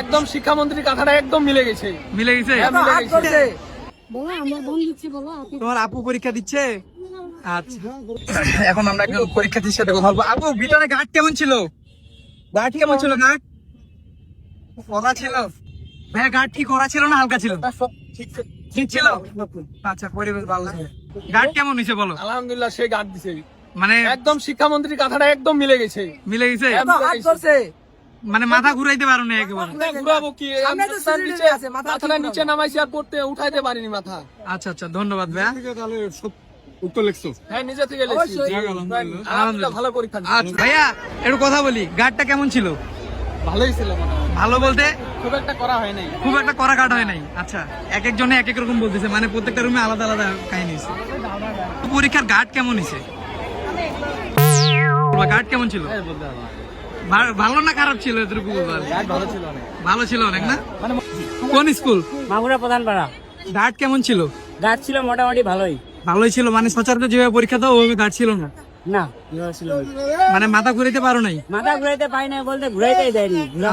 একদম শিক্ষামন্ত্রীর কথাটা একদম মিলে গেছে। মিলে গেছে? তোমার আপু পরীক্ষা দিচ্ছে? আচ্ছা, এখন আমরা একজন পরীক্ষার্থীর সাথে কথা বলবো। আপু, ভিতরে গার্ড কেমন ছিল? গার্ড কেমন ছিল? গার্ড কড়া ছিল? ভাইয়া, গার্ড কি কড়া ছিল না হালকা ছিল? ঠিক ছিল। আচ্ছা, পরিবেশ ভালো ছিল। গার্ড কেমন হয়েছে বলো? আলহামদুলিল্লাহ, সে গার্ড দিছে। মানে একদম শিক্ষামন্ত্রীর কথাটা একদম মিলে গেছে। মিলে গেছে? মানে মাথা ঘুরাইতে পারো না একেবারে? ঘুরাবো কি, মাথাটা নিচে নামাইছি আর পড়তে উঠাইতে পারিনি মাথা। আচ্ছা আচ্ছা, ধন্যবাদ ভাইয়া। উত্তর লিখছো? হ্যাঁ, নিজে থেকে লিখছি। আলহামদুলিল্লাহ, ভালো পরীক্ষা দিছি। আচ্ছা ভাইয়া, একটু কথা বলি, গার্ডটা কেমন ছিল? ভালোই ছিল মনে হয়। ভালো বলতে খুব একটা করা হয় নাই। খুব একটা কড়া গার্ড হয় নাই? আচ্ছা, এক একজনে এক এক রকম বলতেছে, মানে প্রত্যেকটা রুমে আলাদা আলাদা কাহিনী হয়েছে। পরীক্ষার গার্ড কেমন হয়েছে? গার্ড কেমন ছিল? ভালো না খারাপ ছিল? এতটুকু বলবো। ভালো ছিল অনেক। ভালো ছিল অনেক না? কোন স্কুল? মাগুরা প্রধান পাড়া। গার্ড কেমন ছিল? গাছ ছিল মোটামুটি ভালোই। ভালোই ছিল, মানে সচরাচর যেভাবে পরীক্ষা দাও ওইভাবে গার্ড ছিল না? না, ছিল। মানে মাথা ঘুরাইতে পারো নাই? মাথা ঘুরাইতে পাই না বলতে ঘুরাইতেই দেয়নি।